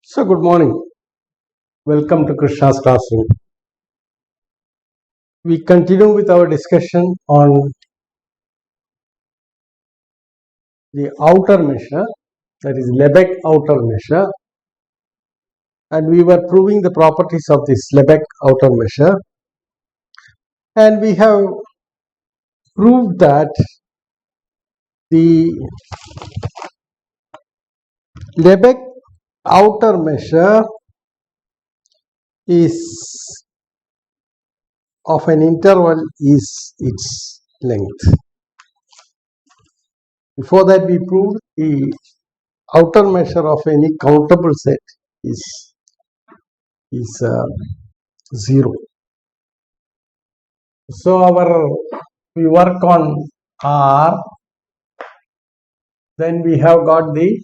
So, good morning. Welcome to Krishna's classroom. We continue with our discussion on the outer measure, that is Lebesgue outer measure, and we were proving the properties of this Lebesgue outer measure, and we have proved that the Lebesgue outer measure is of an interval is its length. Before that, we proved the outer measure of any countable set is 0. So we work on R, then we have got the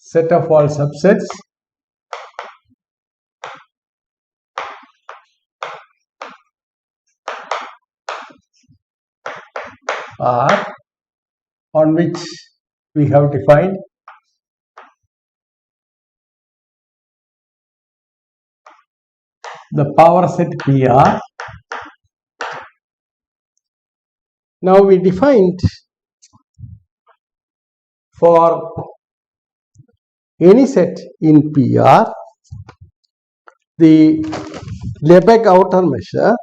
set of all subsets R, on which we have defined the power set PR. Now we defined for any set in PR the Lebesgue outer measure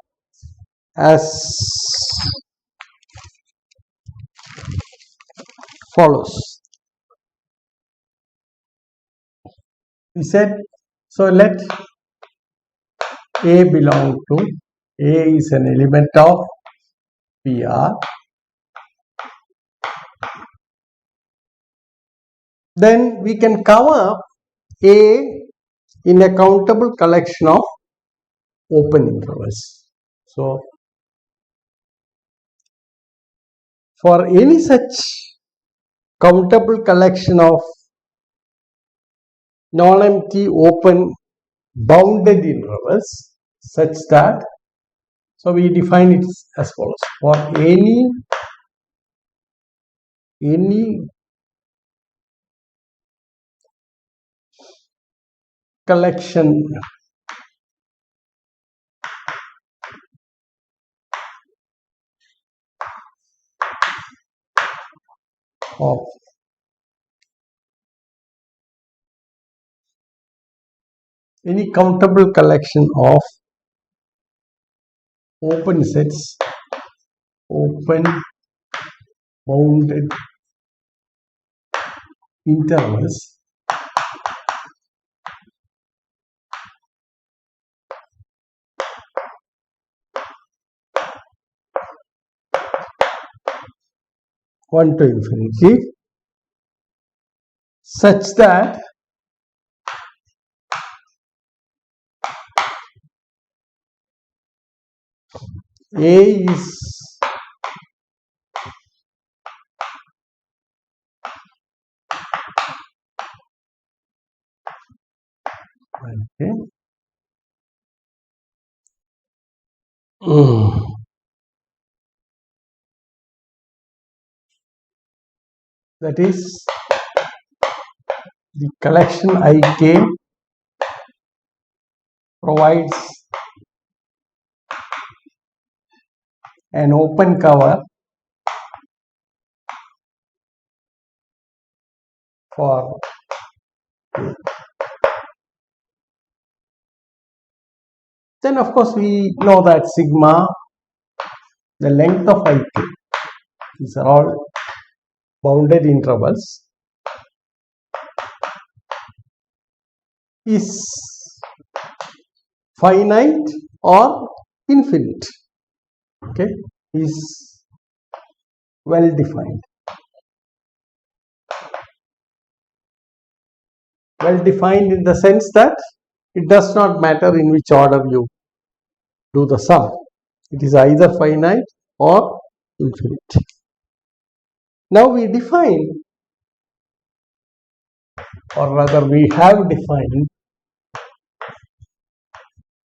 as follows. We said, so let A belong to, A is an element of PR. Then we can cover A in a countable collection of open intervals. So, for any such countable collection of non-empty open bounded intervals such that, so we define it as follows: for any collection of any countable collection of open sets, open bounded intervals one to infinity, such that A is that is the collection Ik provides an open cover for A. Then of course we know that sigma, the length of Ik, these are all bounded intervals, is finite or infinite, okay, is well defined. Well defined in the sense that it does not matter in which order you do the sum, it is either finite or infinite. Now we define, or rather we have defined,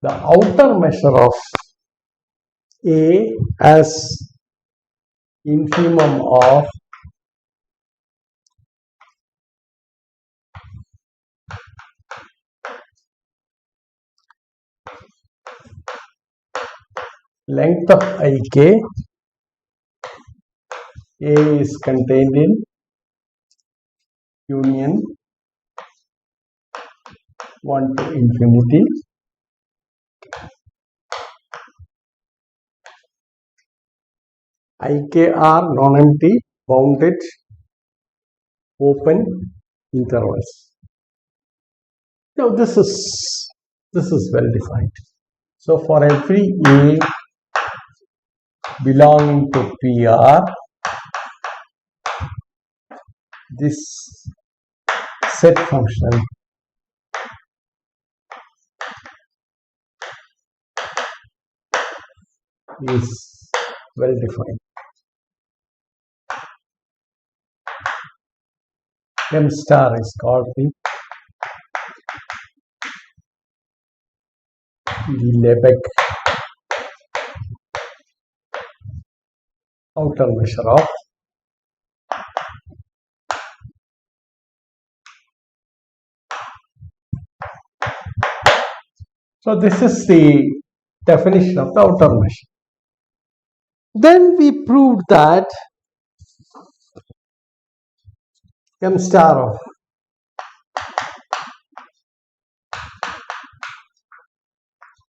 the outer measure of A as infimum of length of ik, A is contained in union 1 to infinity, ik are non-empty bounded open intervals. Now this is well defined. So for every A belonging to PR, this set function is well defined. M star is called the Lebesgue outer measure of so this is the definition of the outer measure. Then we proved that M star of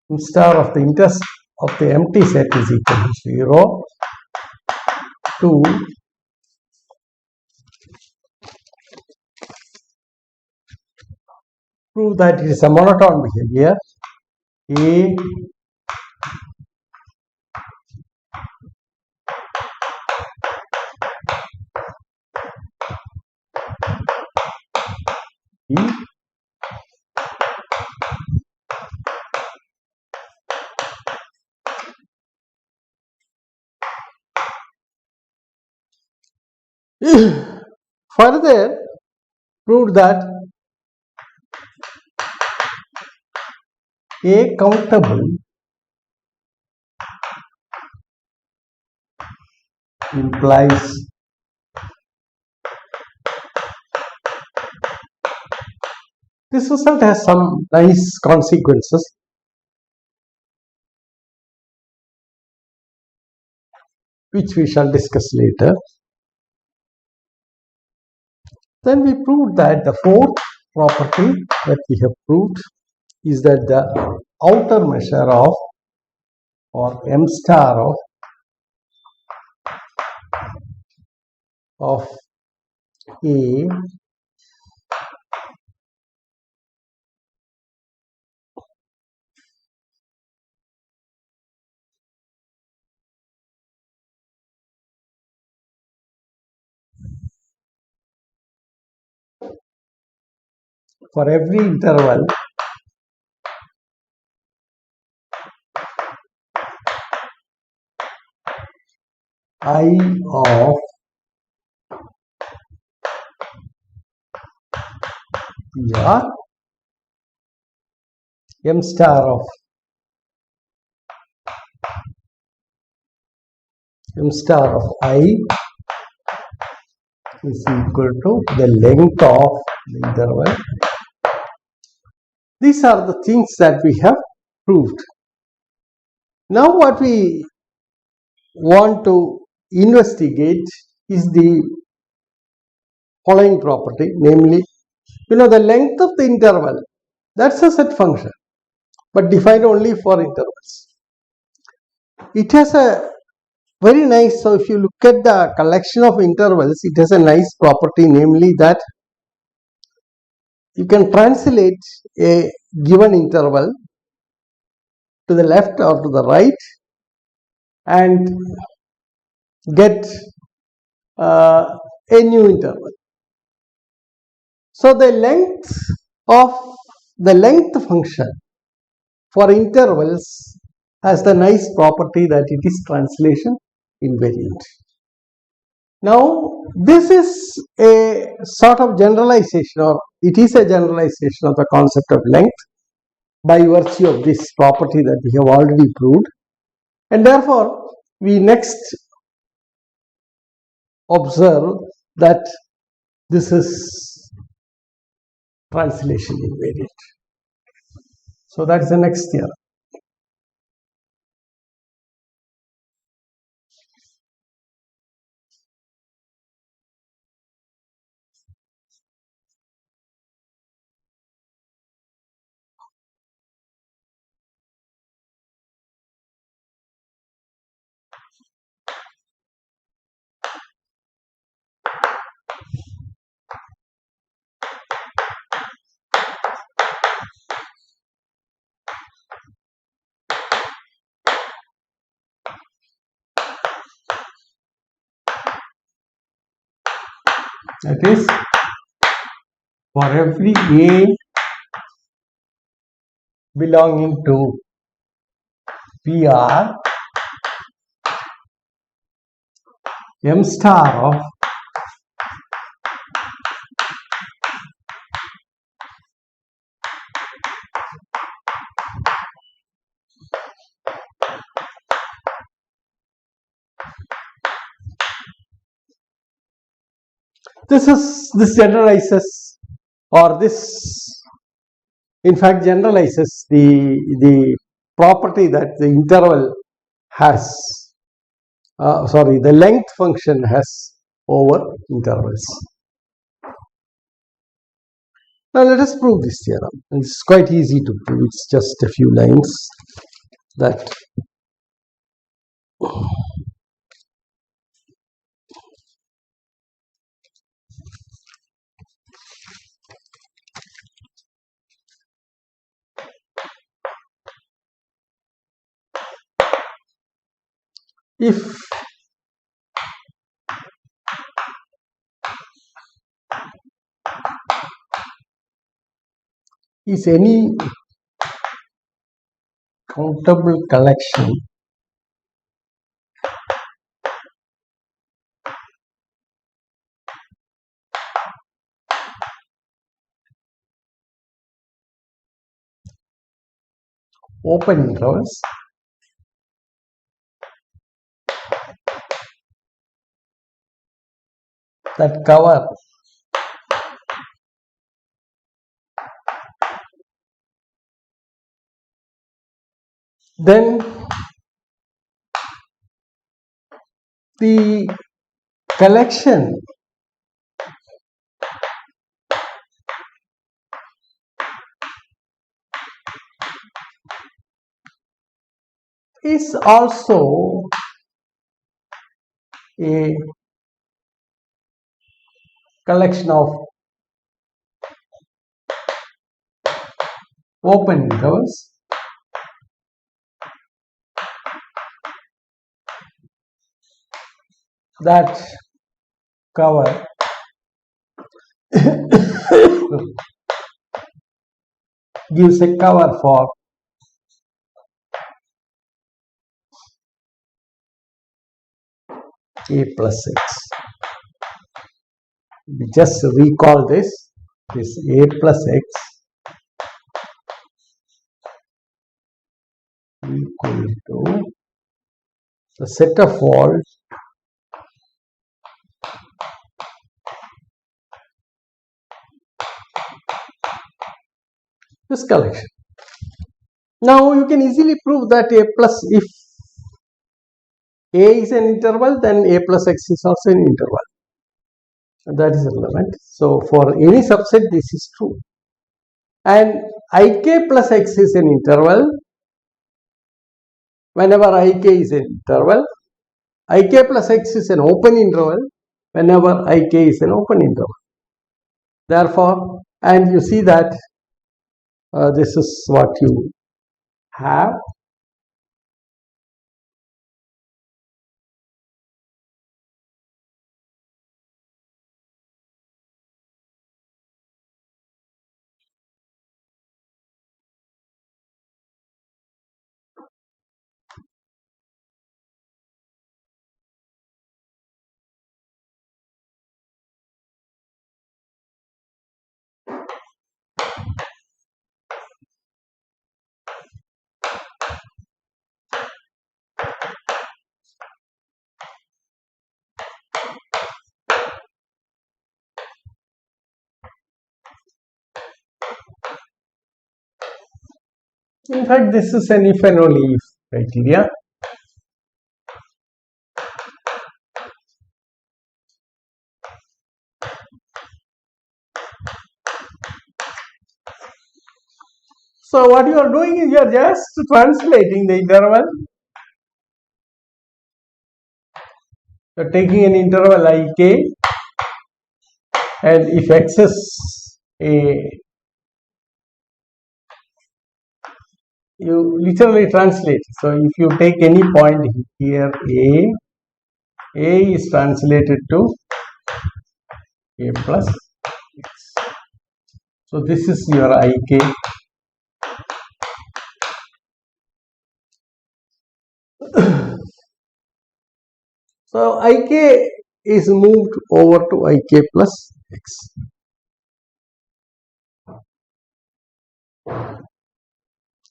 the interest of the empty set is equal to 0 to prove that it is a monotone behavior. A B further proved that A countable implies this result has some nice consequences. Which we shall discuss later. Then we proved that the fourth property that we have proved is that the outer measure of or M star of A for every interval I of PR, M star of I is equal to the length of the interval. These are the things that we have proved. Now what we want to investigate is the following property, namely, the length of the interval, that's a set function, but defined only for intervals. It has a very nice, so if you look at the collection of intervals, it has a nice property, namely that you can translate a given interval to the left or to the right and get a new interval. So the length function for intervals has the nice property that it is translation invariant. Now this is a sort of generalization, or it is a generalization of the concept of length by virtue of this property that we have already proved, and therefore we next observe that this is translation invariant. So that is the next theorem. That is, for every A belonging to PR, M star of this generalizes, or this in fact generalizes the property that the interval has, the length function has over intervals. Now let us prove this theorem. It's quite easy to prove. It's just a few lines that if is any countable collection open intervals that cover then the collection is also a collection of open intervals that cover gives a cover for A plus X. We just recall this A plus X equal to the set of all this collection. Now you can easily prove that A plus, if A is an interval, then A plus X is also an interval. That is relevant. So for any subset this is true. And Ik plus X is an interval whenever Ik is an interval. Ik plus X is an open interval whenever Ik is an open interval. Therefore, and you see that this is what you have. In fact, this is an if and only if criteria. So what you are doing is you are just translating the interval. You are taking an interval Ik, and if X is you literally translate. So if you take any point here, A is translated to a plus x. So this is your ik. So ik is moved over to ik plus x.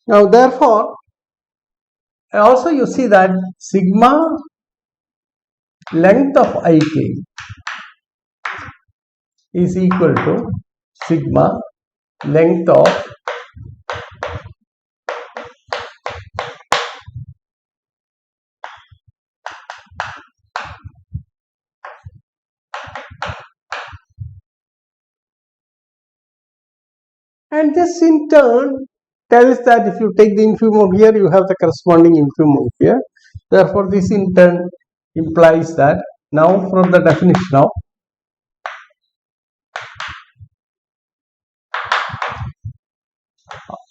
Now therefore, also you see that sigma length of ik is equal to sigma length of and this in turn tells that if you take the infimum here, you have the corresponding infimum here. Therefore, this in turn implies that now from the definition of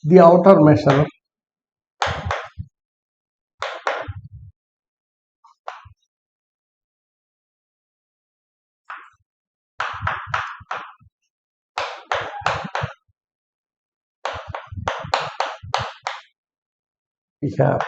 the outer measure we have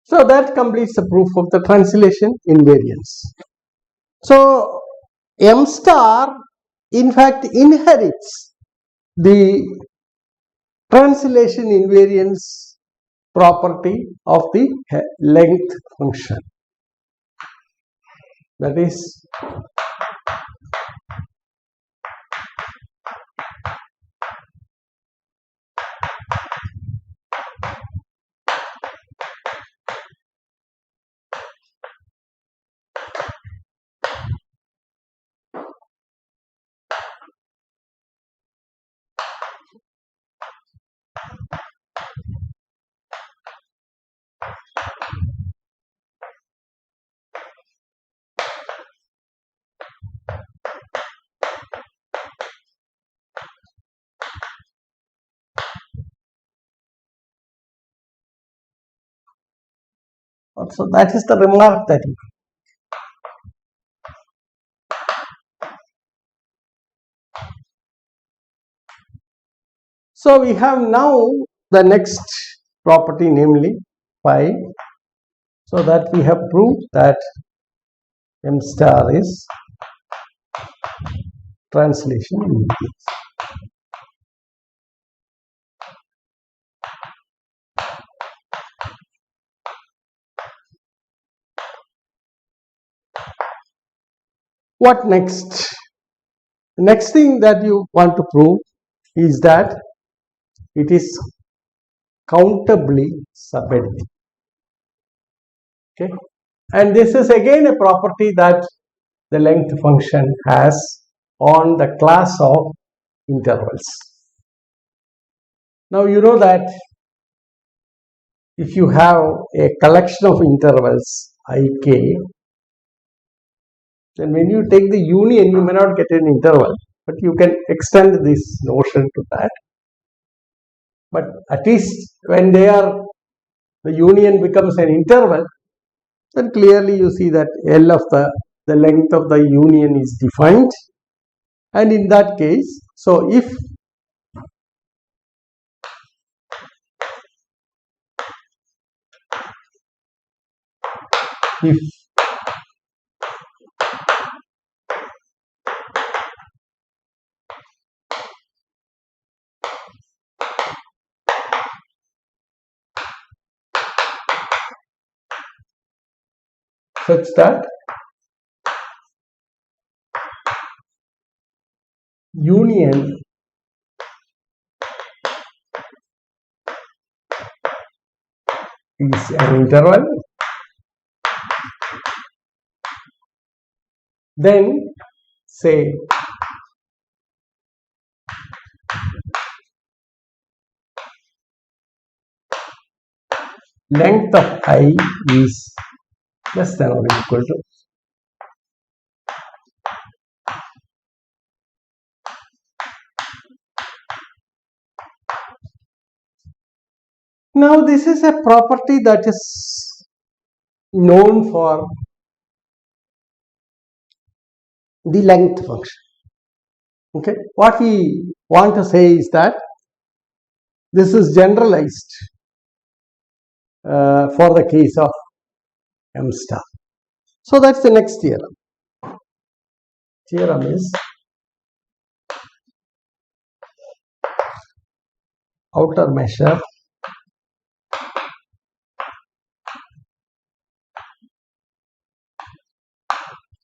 so that completes the proof of the translation invariance. So M star in fact inherits the translation invariance property of the length function. That is so that is the remark that you. So we have now the next property, namely phi, so that we have proved that M star is translation invariance. What next? The next thing that you want to prove is that it is countably subadditive. Okay, and this is again a property that the length function has on the class of intervals. Now you know that if you have a collection of intervals ik, then when you take the union, you may not get an interval, but you can extend this notion to that. But at least when the union becomes an interval, then clearly you see that L of the length of the union is defined, and in that case, so if such that union is an interval, then say length of I is less than or equal to Now this is a property that is known for the length function. Okay, what we want to say is that this is generalized for the case of M star. So that's the next theorem. Theorem is outer measure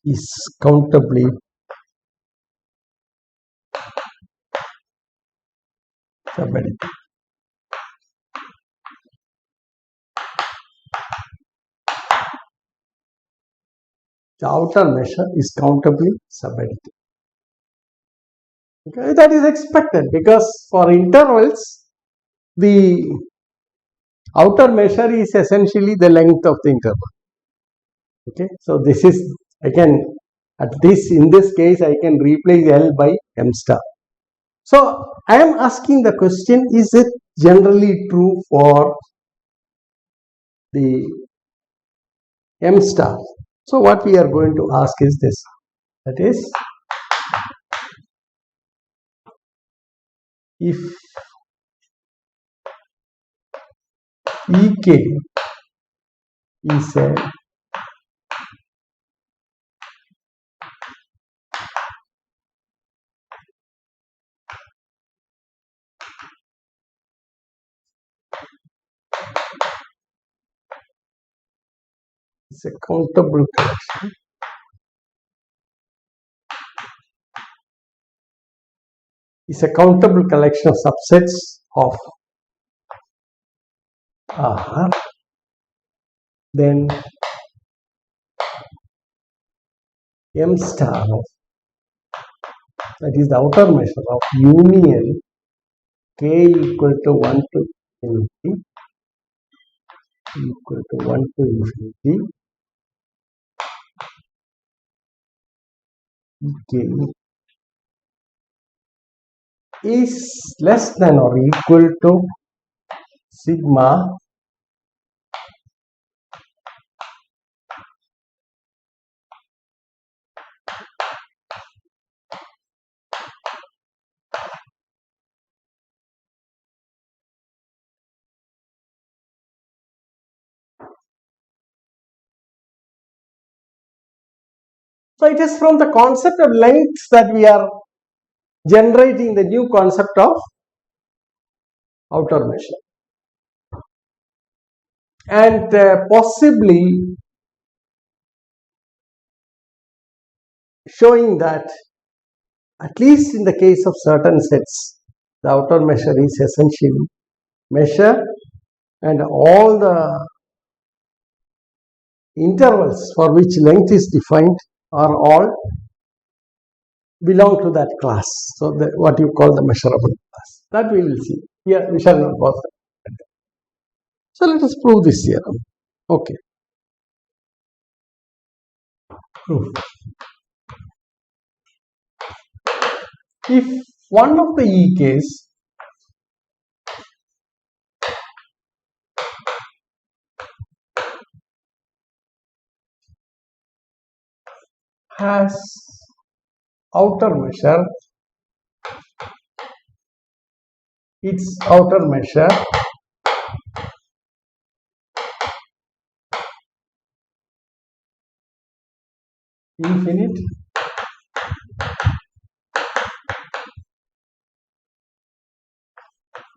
is countably subadditive. The outer measure is countably subadditive. Okay, that is expected because for intervals, the outer measure is essentially the length of the interval. Okay, so this is, I can, in this case, I can replace L by M star. So I am asking the question, is it generally true for the M star? So what we are going to ask is this, that is, if Ek is a countable collection, is a countable collection of subsets of R, then M star of, that is the outer measure of union K equal to 1 to infinity equal to 1 to infinity K is less than or equal to sigma So it is from the concept of length that we are generating the new concept of outer measure, and possibly showing that at least in the case of certain sets, the outer measure is essentially measure, and all the intervals for which length is defined are all belong to that class. So what you call the measurable class. That we will see. Here we shall not bother. So let us prove this theorem. Okay. If one of the EKs has outer measure, its outer measure infinite,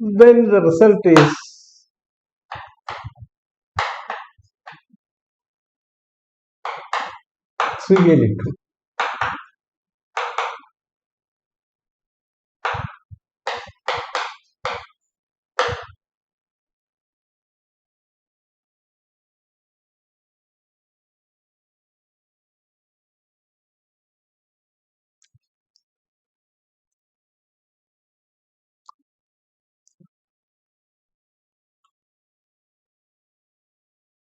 then the result is trivially true.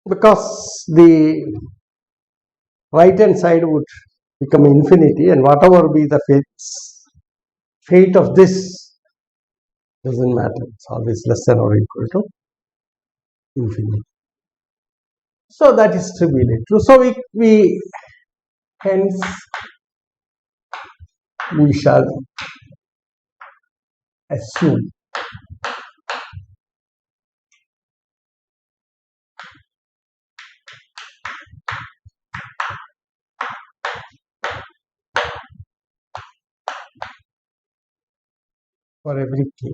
Because the right hand side would become infinity, and whatever be the fate of this doesn't matter. It's always less than or equal to infinity. So that is trivially true. So we hence we shall assume for every k.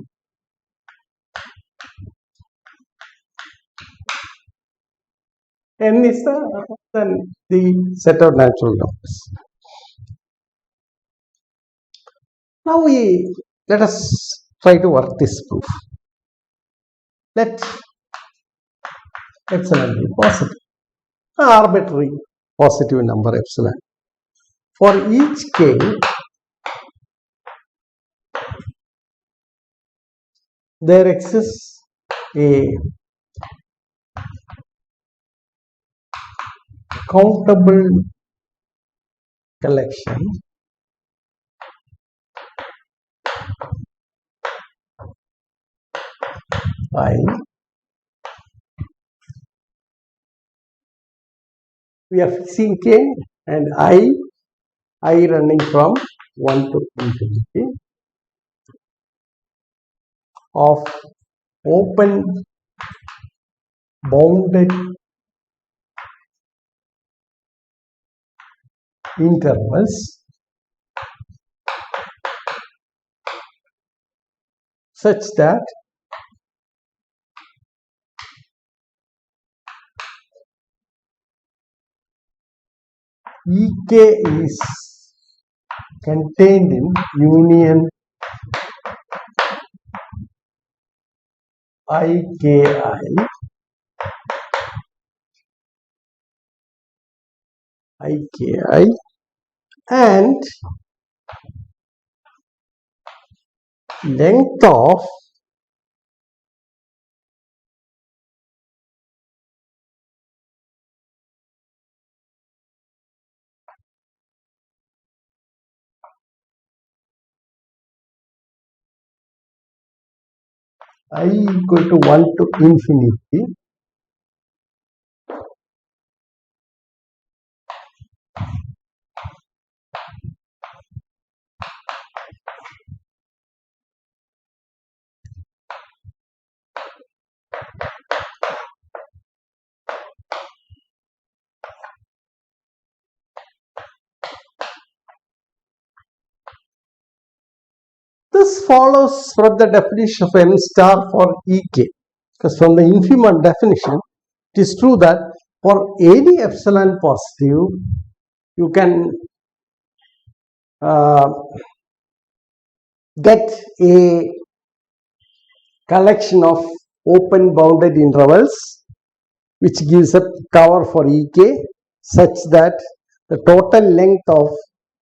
N is the set of natural numbers. Now let us try to work this proof. Let epsilon be positive, an arbitrary positive number epsilon. For each k, there exists a countable collection I. We are fixing k and I running from 1 to infinity of open bounded intervals such that Ek is contained in union IKI and length of I equal to 1 to infinity This follows from the definition of M star for Ek. Because from the infimum definition, it is true that for any epsilon positive, you can get a collection of open bounded intervals which gives a cover for Ek such that the total length of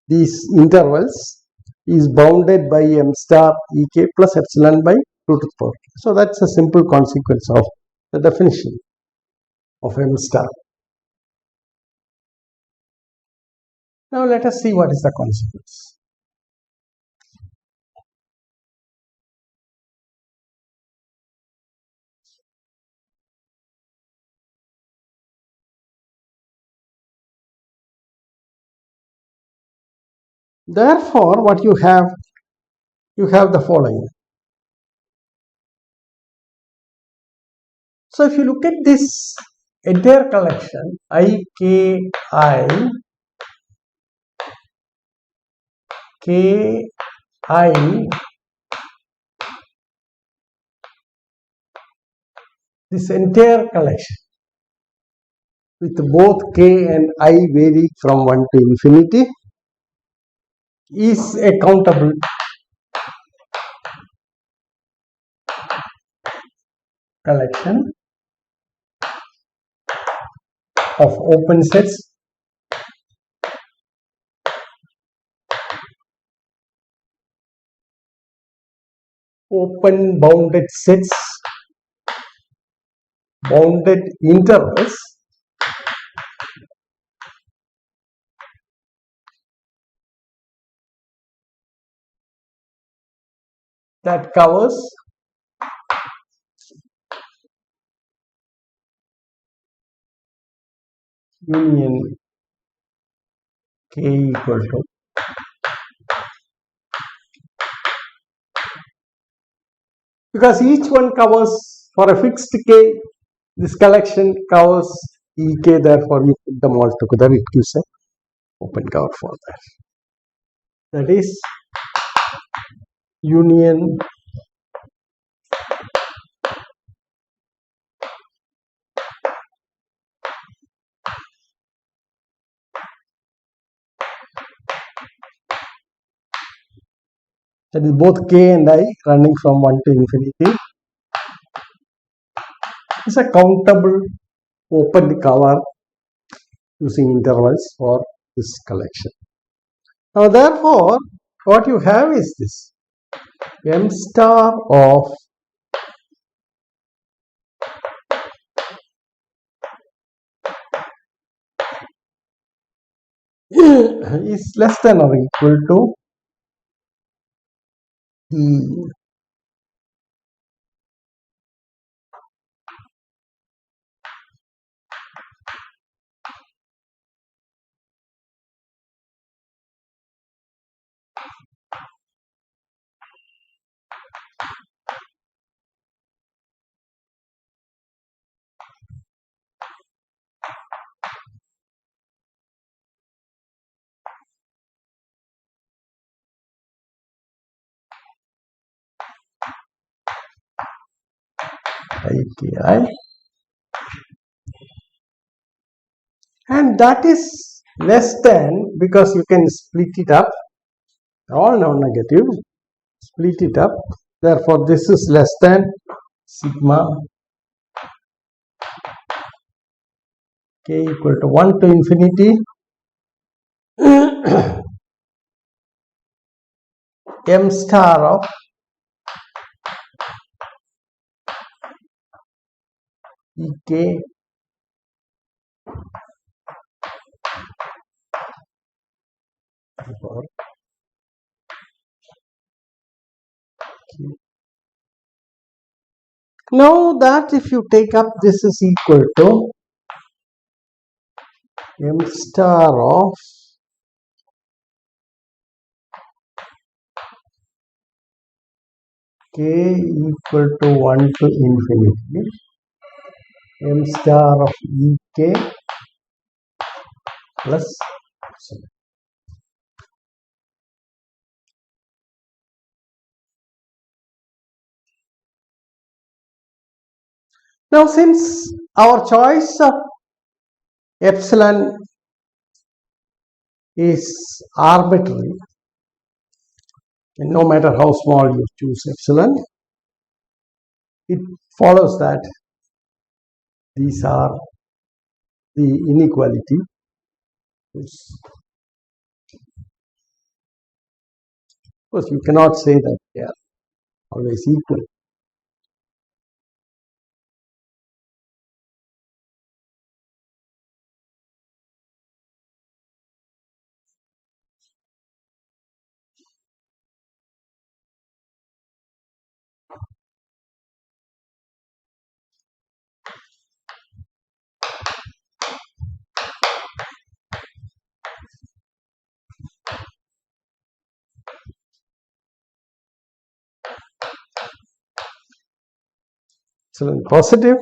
these intervals is bounded by M star Ek plus epsilon by 2 to the power k. So that's a simple consequence of the definition of M star. Now let us see what is the consequence. Therefore, what you have the following. So if you look at this entire collection, IKI, KI, this entire collection with both k and I varying from 1 to infinity is a countable collection of open sets open bounded sets bounded intervals that covers union k equal to because each one covers for a fixed k, this collection covers ek, therefore you put them all together, it gives a open cover for that. That is union that is both k and I running from 1 to infinity is a countable open cover using intervals for this collection. Now therefore what you have is this m star of is less than or equal to e IKI, and that is less than because you can split it up, all non-negative, split it up, therefore this is less than sigma k equal to 1 to infinity m star of ek now that if you take up this is equal to m star of k equal to 1 to infinity m star of ek plus now since our choice of epsilon is arbitrary, and no matter how small you choose epsilon, it follows that these are the inequality is, of course you cannot say that they are always equal. Epsilon positive,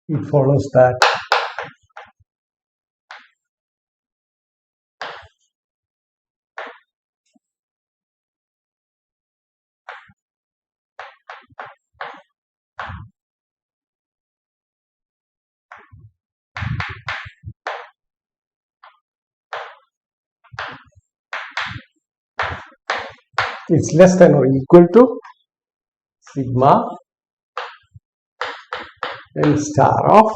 it follows that it's less than or equal to sigma m star of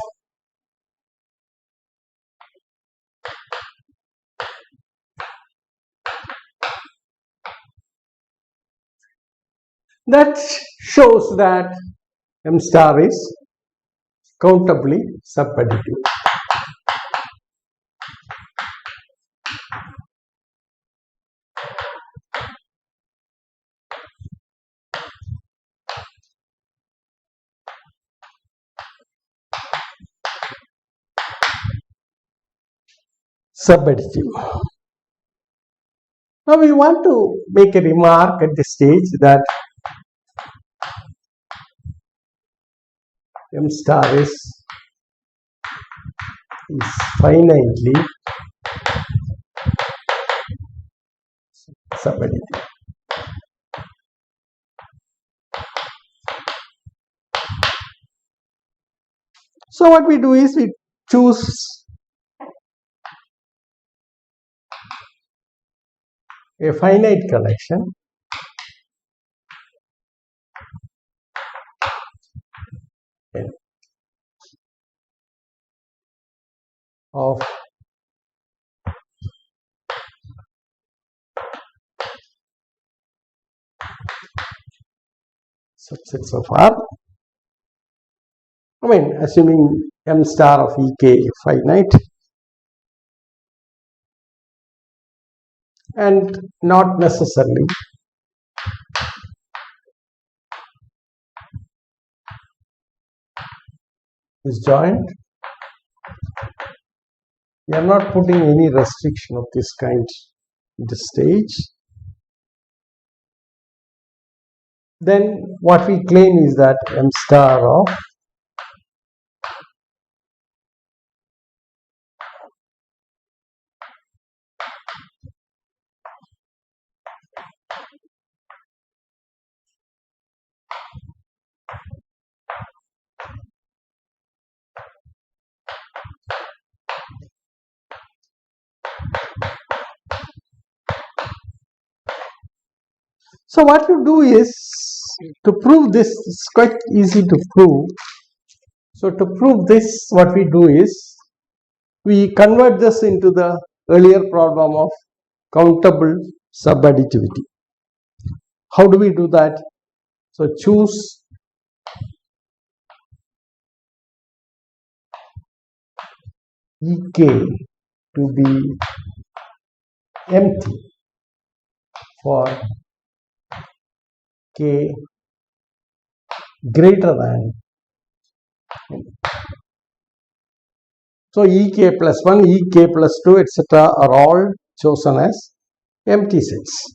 that shows that m star is countably subadditive. subadditive. Now we want to make a remark at this stage that M star is finitely subadditive. So what we do is we choose a finite collection of subsets of R. I mean, assuming M star of Ek finite and not necessarily disjoint. We are not putting any restriction of this kind at this stage. Then what we claim is that M star of So what you do is, to prove this, it's quite easy to prove. So to prove this, what we do is, we convert this into the earlier problem of countable subadditivity. How do we do that? So choose Ek to be empty for k greater than. So Ek plus 1, Ek plus 2, etc. are all chosen as empty sets.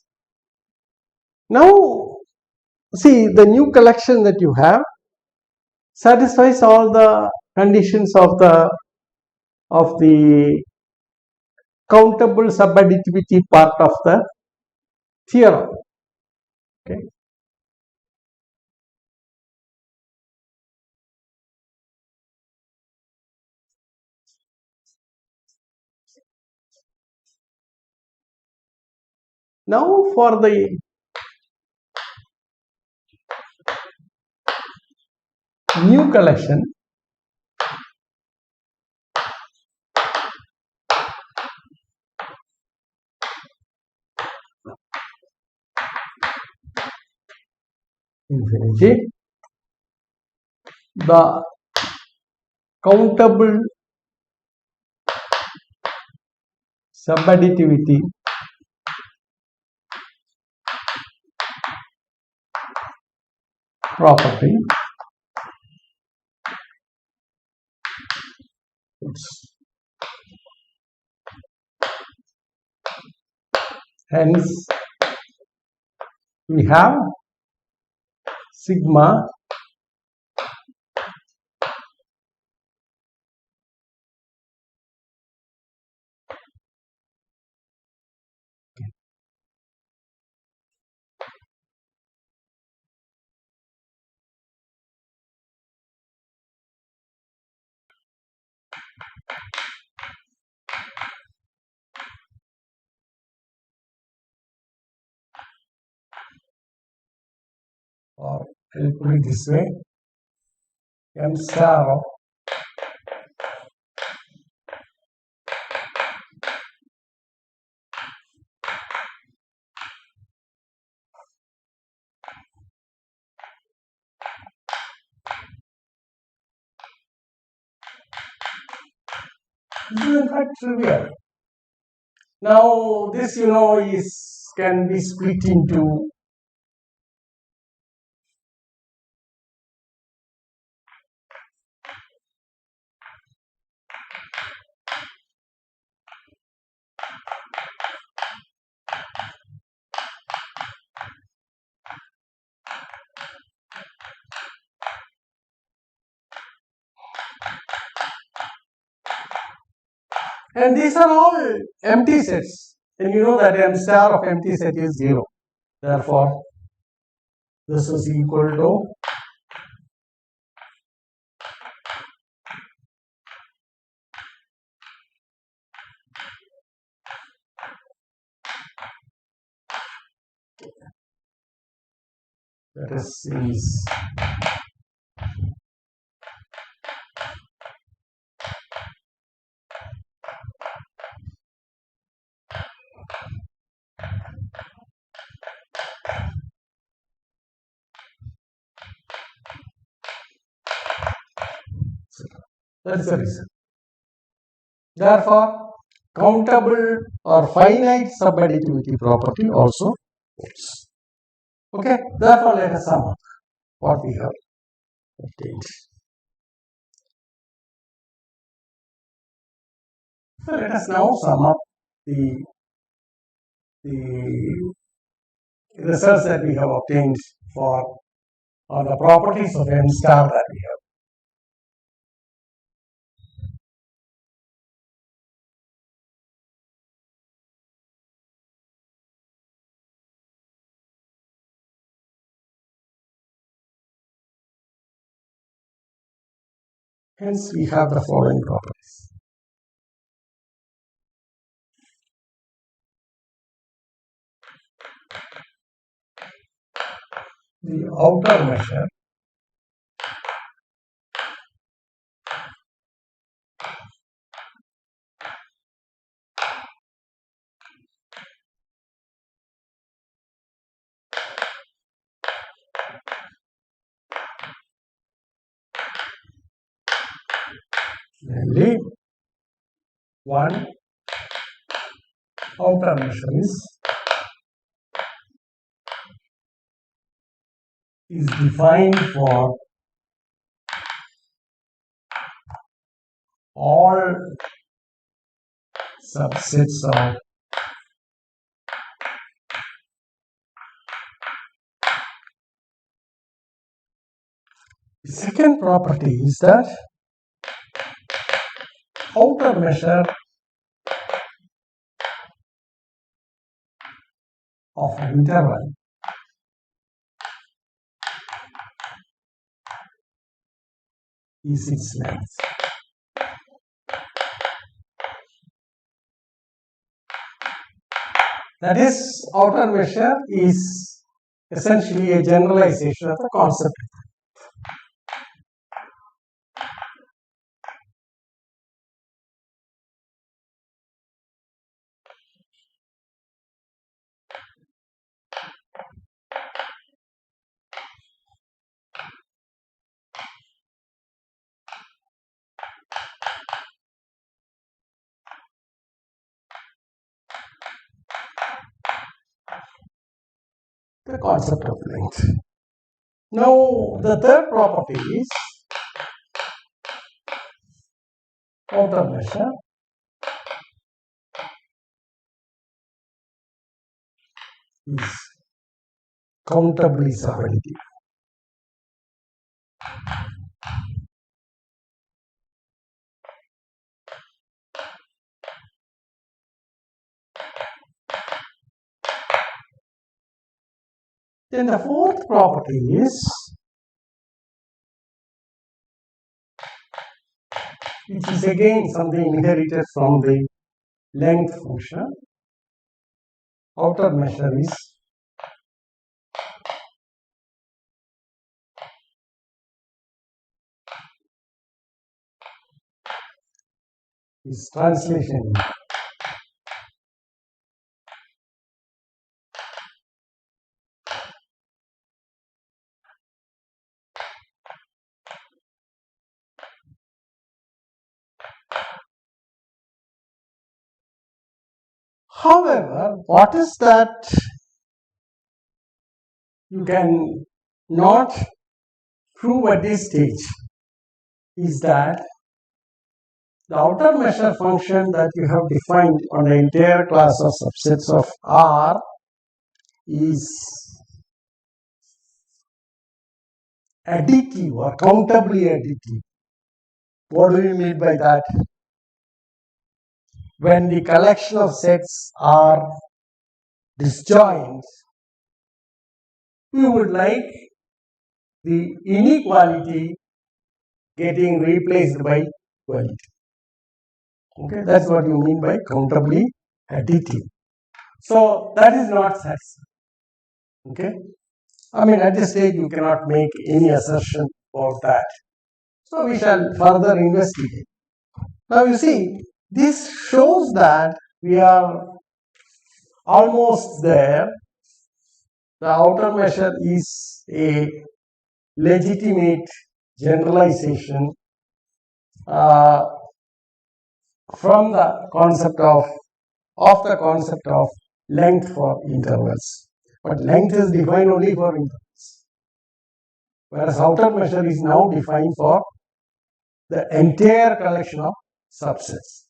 Now, see, the new collection that you have satisfies all the conditions of the countable subadditivity part of the theorem. Okay. Now for the new collection, infinity, the countable subadditivity property hence we have sigma or I'll put it this way, M star of this is in fact trivial. Now this can be split into And these are all empty sets. And you know that m star of empty set is 0. Therefore, this is equal to that is that is the reason. Therefore, countable or finite subadditivity property also holds. Okay, therefore let us sum up what we have obtained. So let us now sum up the results that we have obtained for or the properties of m star that we have. Hence, we have the following properties. The outer measure namely one outer measure is defined for all subsets of the second property is that outer measure of an interval is its length. That is, outer measure is essentially a generalization of the concept. The concept of length. Now, the third property is outer measure is countably subadditive. Then the fourth property is, which is again something inherited from the length function. Outer measure is translation. However, what is that you can not prove at this stage is that the outer measure function that you have defined on the entire class of subsets of R is additive or countably additive. What do you mean by that? when the collection of sets are disjoint, we would like the inequality getting replaced by equality. Okay, that's what you mean by countably additive. So that is not satisfying. Okay, I mean at this stage you cannot make any assertion about that. So we shall further investigate. Now you see, this shows that we are almost there. The outer measure is a legitimate generalization from the concept of length for intervals. But length is defined only for intervals, whereas outer measure is now defined for the entire collection of subsets.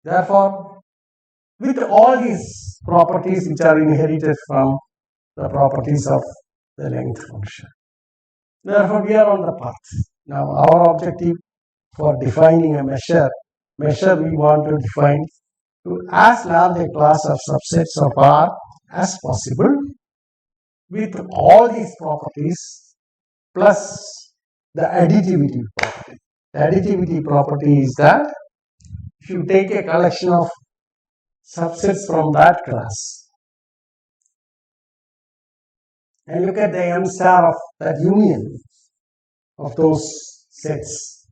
Therefore, with all these properties which are inherited from the properties of the length function. Therefore, we are on the path. Now, our objective for defining a measure we want to define to as large a class of subsets of R as possible with all these properties plus the additivity property. The additivity property is that if you take a collection of subsets from that class and look at the M star of that union of those sets,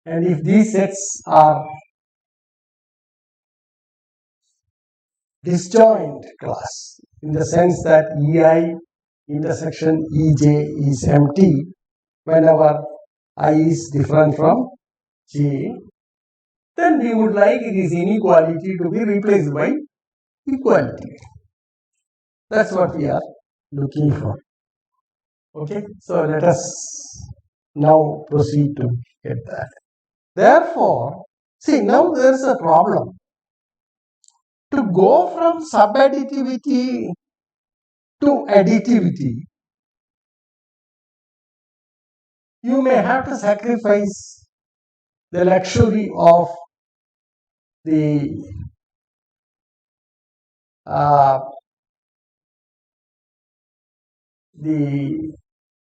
and if these sets are disjoint class in the sense that EI intersection EJ is empty whenever I is different from J, then we would like this inequality to be replaced by equality. That's what we are looking for. Okay, so let us now proceed to get that. Therefore, see, now there is a problem. To go from subadditivity to additivity, you may have to sacrifice the luxury of the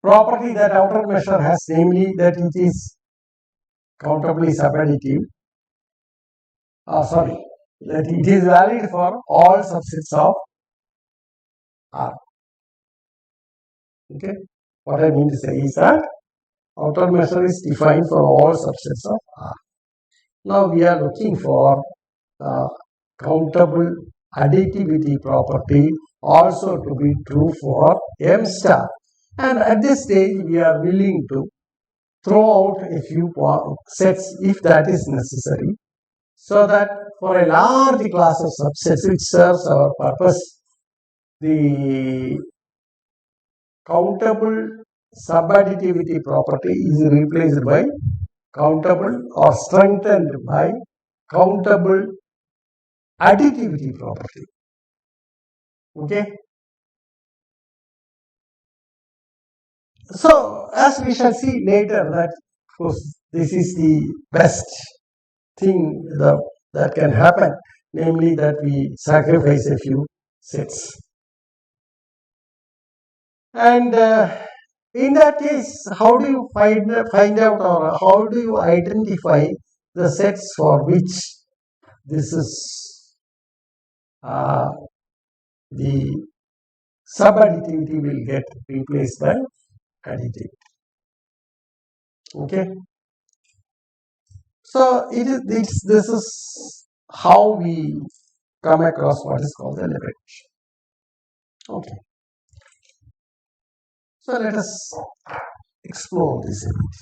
property that outer measure has, namely that it is countably subadditive. That it is valid for all subsets of R. Okay, what I mean to say is that outer measure is defined for all subsets of R. Now we are looking for countable additivity property also to be true for M star. And at this stage, we are willing to throw out a few sets if that is necessary, so that for a large class of subsets which serves our purpose, the countable subadditivity property is replaced by countable or strengthened by countable additivity property. Okay. So, as we shall see later, that of course this is the best thing that can happen, namely that we sacrifice a few sets. And in that case, how do you find out, or how do you identify the sets for which this is the subadditivity will get replaced by additivity? Okay. So this is how we come across what is called the Lebesgue. Okay. So let us explore this a bit.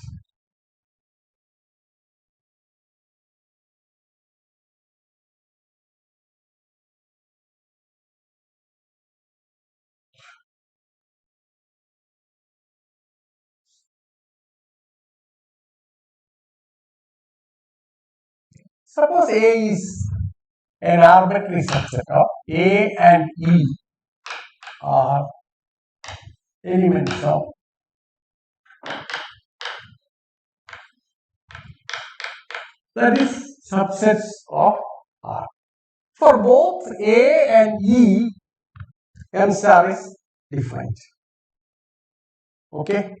Suppose A is an arbitrary subset of A and E are elements of that is subsets of R. For both A and E, M star is defined. Okay.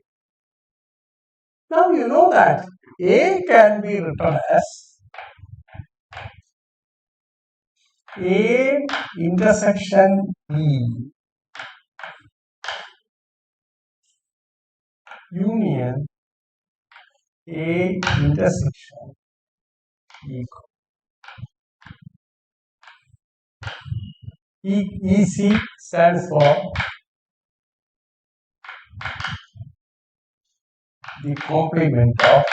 Now you know that A can be written as A intersection E union A intersection E. EC stands for the complement of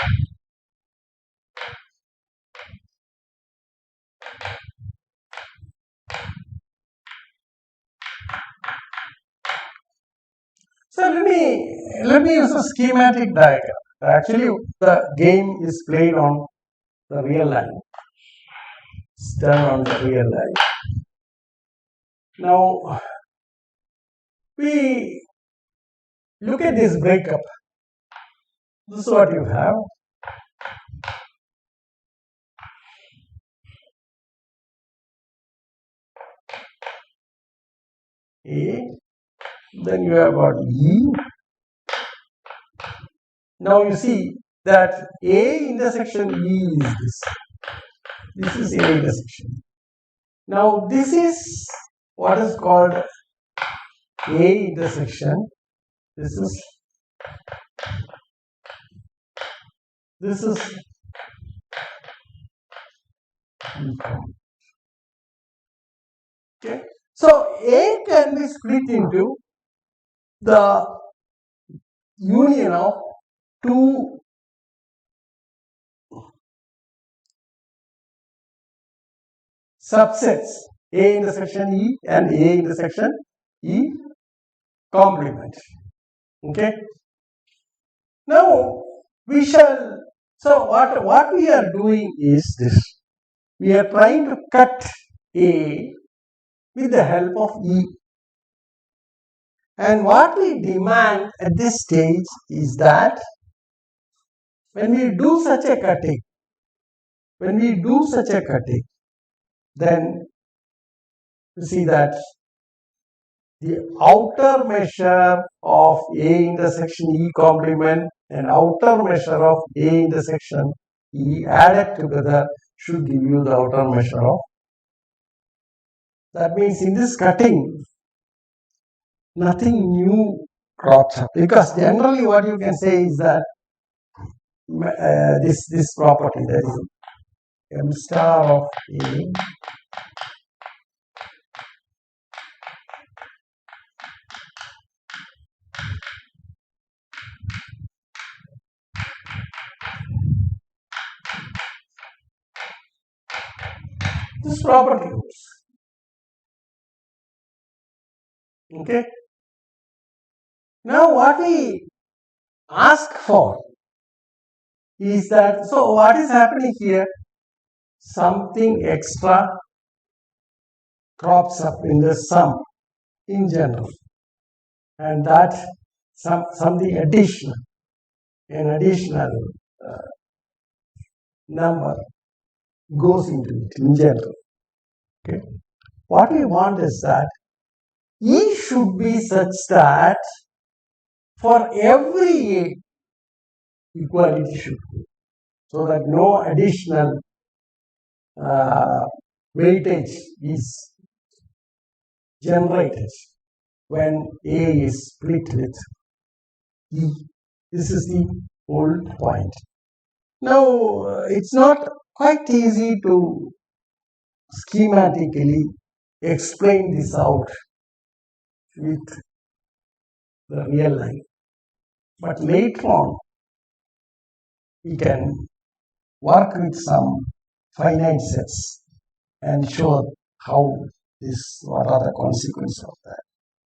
so let me use a schematic diagram. Actually, the game is played on the real line. It's done on the real line. Now we look at this breakup. This is what you have. A, then you have got E. Now you see that A intersection E is this. This is A intersection. Now this is what is called A intersection. This is okay. So A can be split into the union of two subsets, A intersection E and A intersection E complement. Okay. Now we shall. So what we are doing is this. We are trying to cut A with the help of E. And what we demand at this stage is that when we do such a cutting, then you see that the outer measure of A intersection E complement and outer measure of A intersection E added together should give you the outer measure of. That means in this cutting, nothing new crops up, because generally what you can say is that this property, that is M star of A this property holds. Okay. Now what we ask for is that, so what is happening here? Something extra crops up in the sum in general, and that something additional, an additional number goes into it in general. Okay. What we want is that E should be such that for every A, equality should be, so that no additional weightage is generated when A is split with E. This is the whole point. Now, it's not quite easy to schematically explain this out with the real life, but later on we can work with some finite sets and show how what are the consequences of that.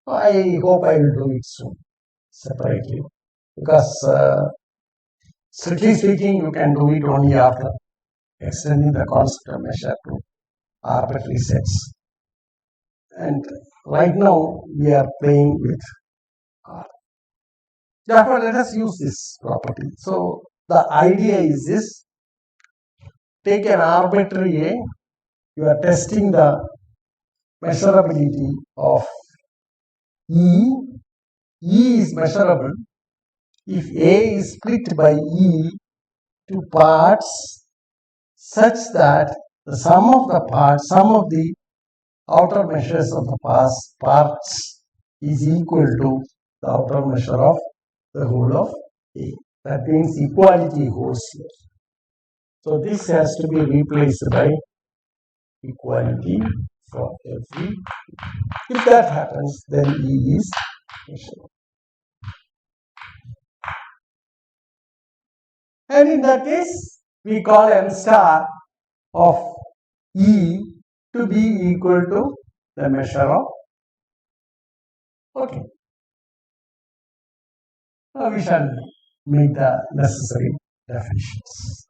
I hope I will do it soon separately, because strictly speaking, you can do it only after extending the concept of measure to arbitrary sets. And right now we are playing with R. Therefore, let us use this property. So the idea is this: take an arbitrary A, you are testing the measurability of E. E is measurable if A is split by E to parts such that the sum of the outer measures of the parts is equal to the outer measure of the whole of A. That means equality holds here. So this has to be replaced by equality for every. If that happens, then E is measurable. And in that case, we call M star of E to be equal to the measure of. Okay. Now we shall make the necessary definitions.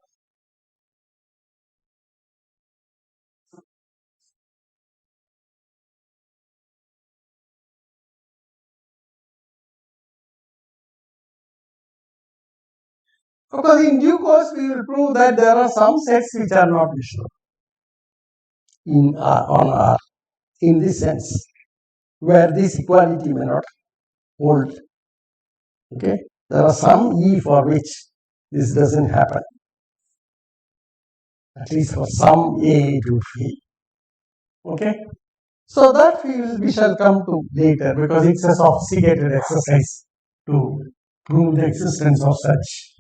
Because in due course we will prove that there are some sets which are not measurable on R in this sense, where this equality may not hold. Okay, there are some E for which this doesn't happen. At least for some A it would fail. Okay, so that we shall come to later, because it's a sophisticated exercise to prove the existence of such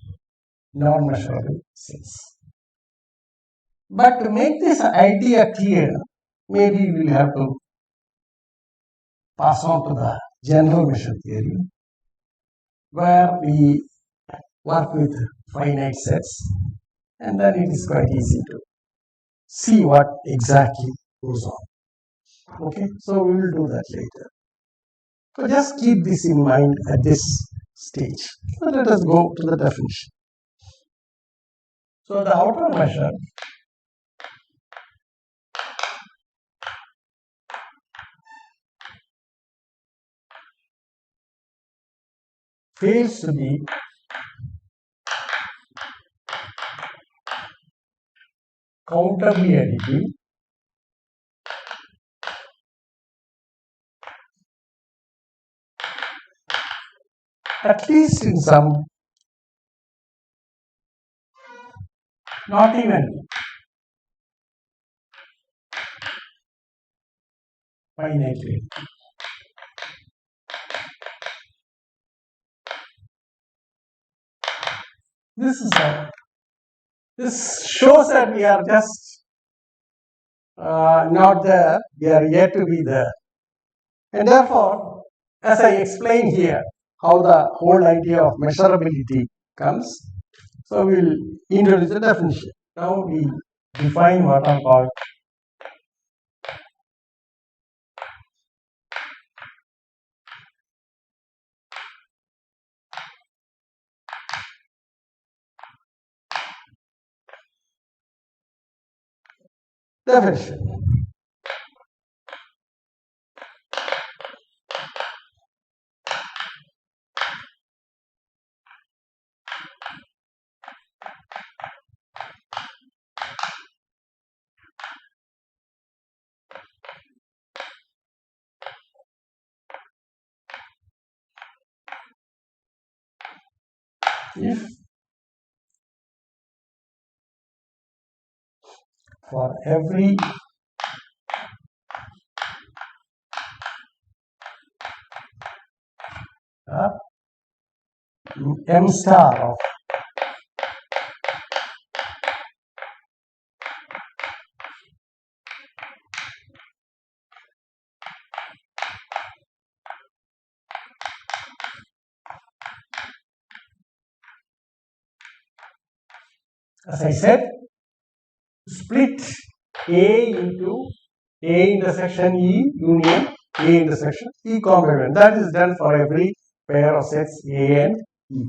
non-measurable sets. But to make this idea clear, maybe we'll have to pass on to the general measure theory, where we work with finite sets, and then it is quite easy to see what exactly goes on. Okay, so we will do that later. So just keep this in mind at this stage. So let us go to the definition. So the outer measure fails to be countably additive at least in some not even finite rate. This shows that we are just not there, we are yet to be there. And therefore, as I explained here, how the whole idea of measurability comes, so we will introduce a definition. Now we define what are called definition. If for every M star of as I said, split A into A intersection E union A intersection E complement. That is done for every pair of sets A and E.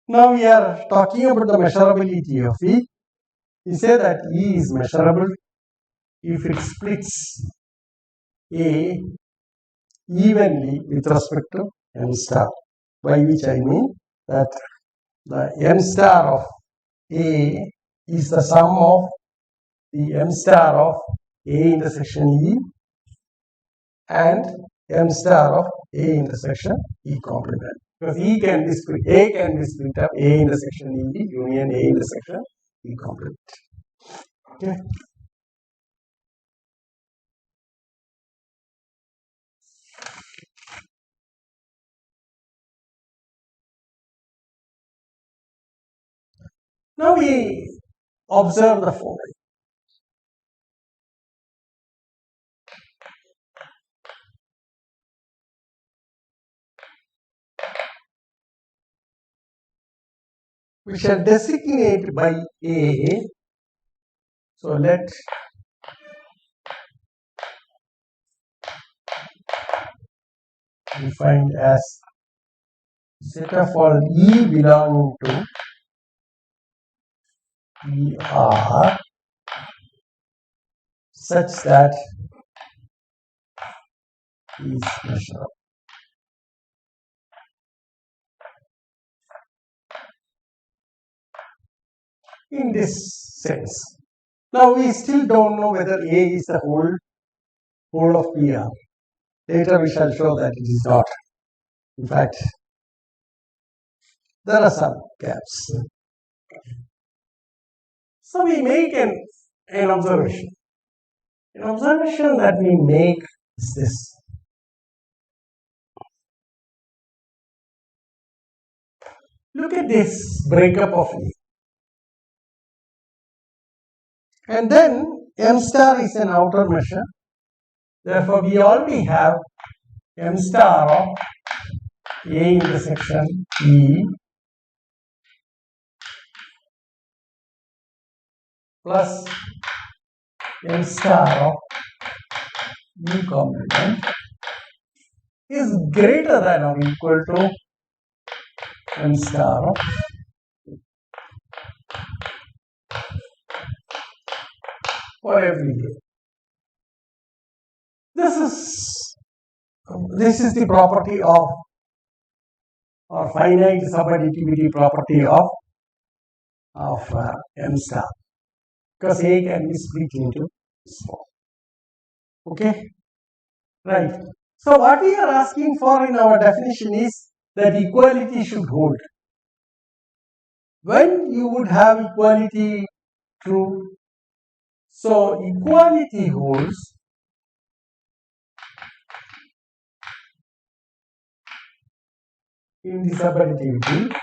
Now we are talking about the measurability of E. We say that E is measurable if it splits A evenly with respect to M star, by which I mean that the M star of A is the sum of the m star of A intersection E and m star of A intersection E complement. Because A can be split up A intersection E union A intersection E complement. Okay. Now we observe the following. We shall designate by A. So let defined as set of all E belonging to E R such that is measurable. In this sense. Now we still don't know whether A is the whole of PR. Later we shall show that it is not. In fact, there are some gaps. So we make an observation. An observation that we make is this. Look at this breakup of A. And then M star is an outer measure. Therefore, we already have M star of A intersection E plus M star of E complement is greater than or equal to M star of for every A. This is the property of or finite subadditivity property of M star, because A can be split into small. Okay, right. So what we are asking for in our definition is that equality should hold. When you would have equality true, so equality holds in the subadditivity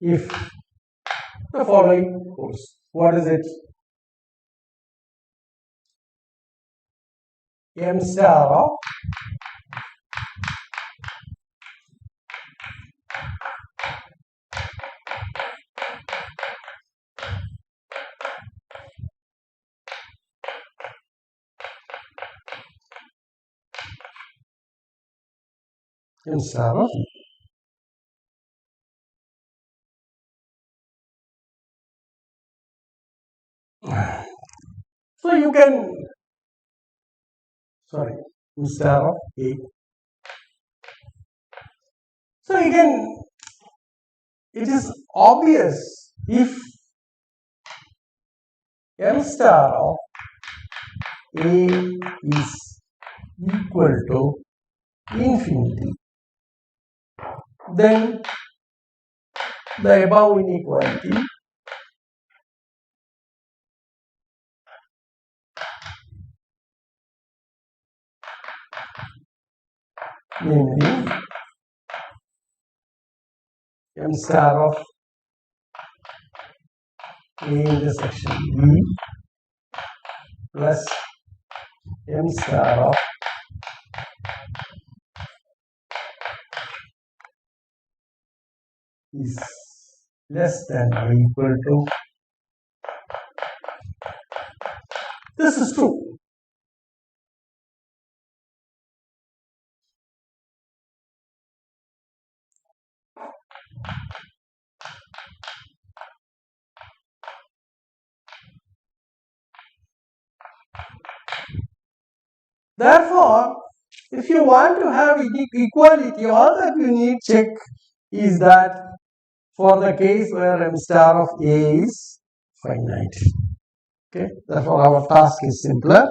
if the following holds. What is it? M star of M star of so you can M star of A. So again, it is obvious if M star of A is equal to infinity, then the above inequality namely M star of A intersection E plus M star of is less than or equal to. This is true. Therefore, if you want to have equality, all that you need check is that for the case where m star of A is finite. Okay, therefore our task is simpler.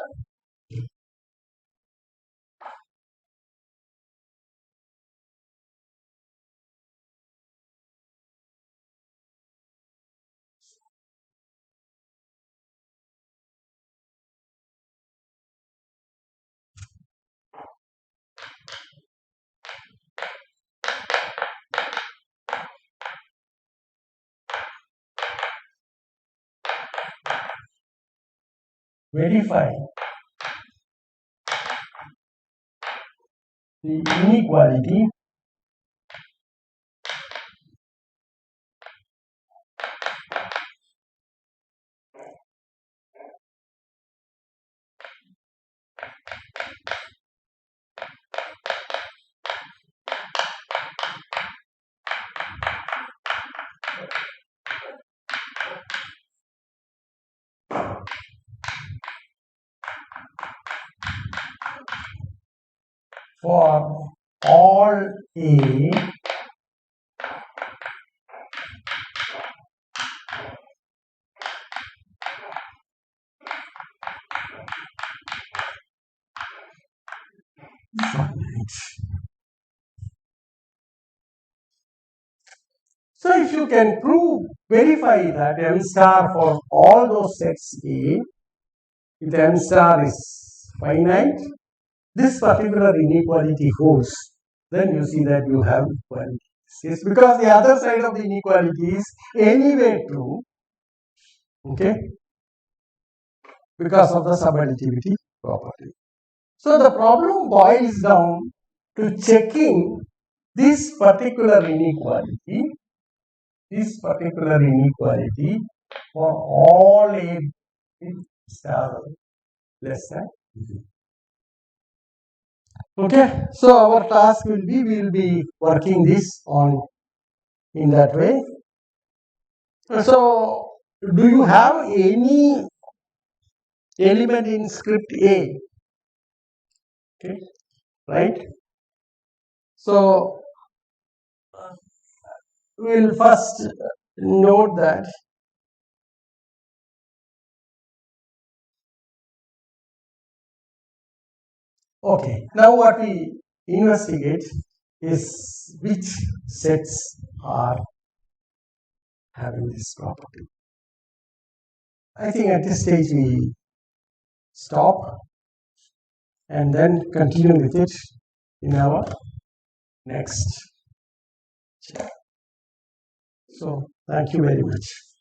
Verify the inequality for all A finite. So if you can verify that m star for all those sets A, if m star is finite, this particular inequality holds, then you see that you have equality. It's because the other side of the inequality is anyway true, okay, because of the subadditivity property. So the problem boils down to checking this particular inequality for all A with star less than 0. Okay, so our task will be, we will be working this on in that way. So, do you have any element in script A? Okay, right? So, we will first note that okay, now what we investigate is which sets are having this property. I think at this stage we stop and then continue with it in our next chat. So, thank you very much.